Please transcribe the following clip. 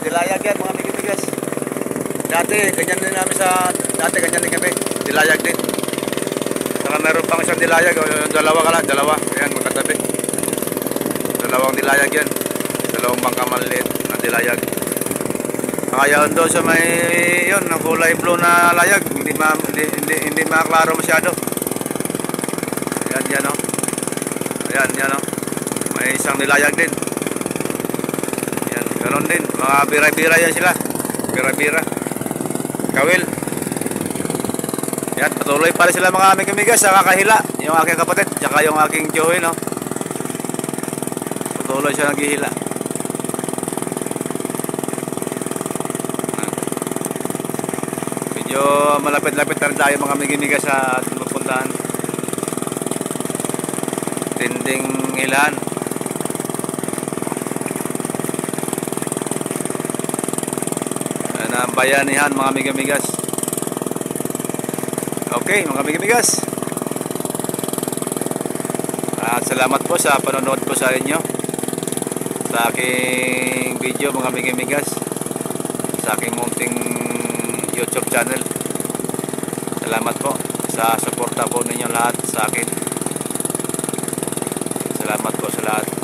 dilayag yan mga migibigas. Dati, ganyan din namin dati ganyan din kami. Dilayag din. Saka meron pang isang dilayag. Dalawa. Ayan, magkatabi. Dalawang dilayag yan. Dalawang bangka maliit na dilayag. Kaya doon sa may yun, ang kulay blue na layag, hindi makaklaro masyado. Yan o. Ayan o. May isang nilayag din. Yan, ganoon din. Mga bira-bira yan sila. Bira-bira. Kawil. Yan, patuloy pa rin sila mga aming kamigas sa kakahila. Yung aking kapatid, tsaka yung aking Joey, no. Patuloy siya naghihila. Medyo malapit-lapit na rin tayo mga migimigas sa ating pupuntahan. Tinding hilaan. Ayan ang bayanihan mga migimigas. Okay mga migimigas. At salamat po sa panonood po sa inyo. Sa aking video mga migimigas. Sa aking munting YouTube channel. Salamat po sa suporta po ninyo lahat sa akin. Salamat po sa lahat.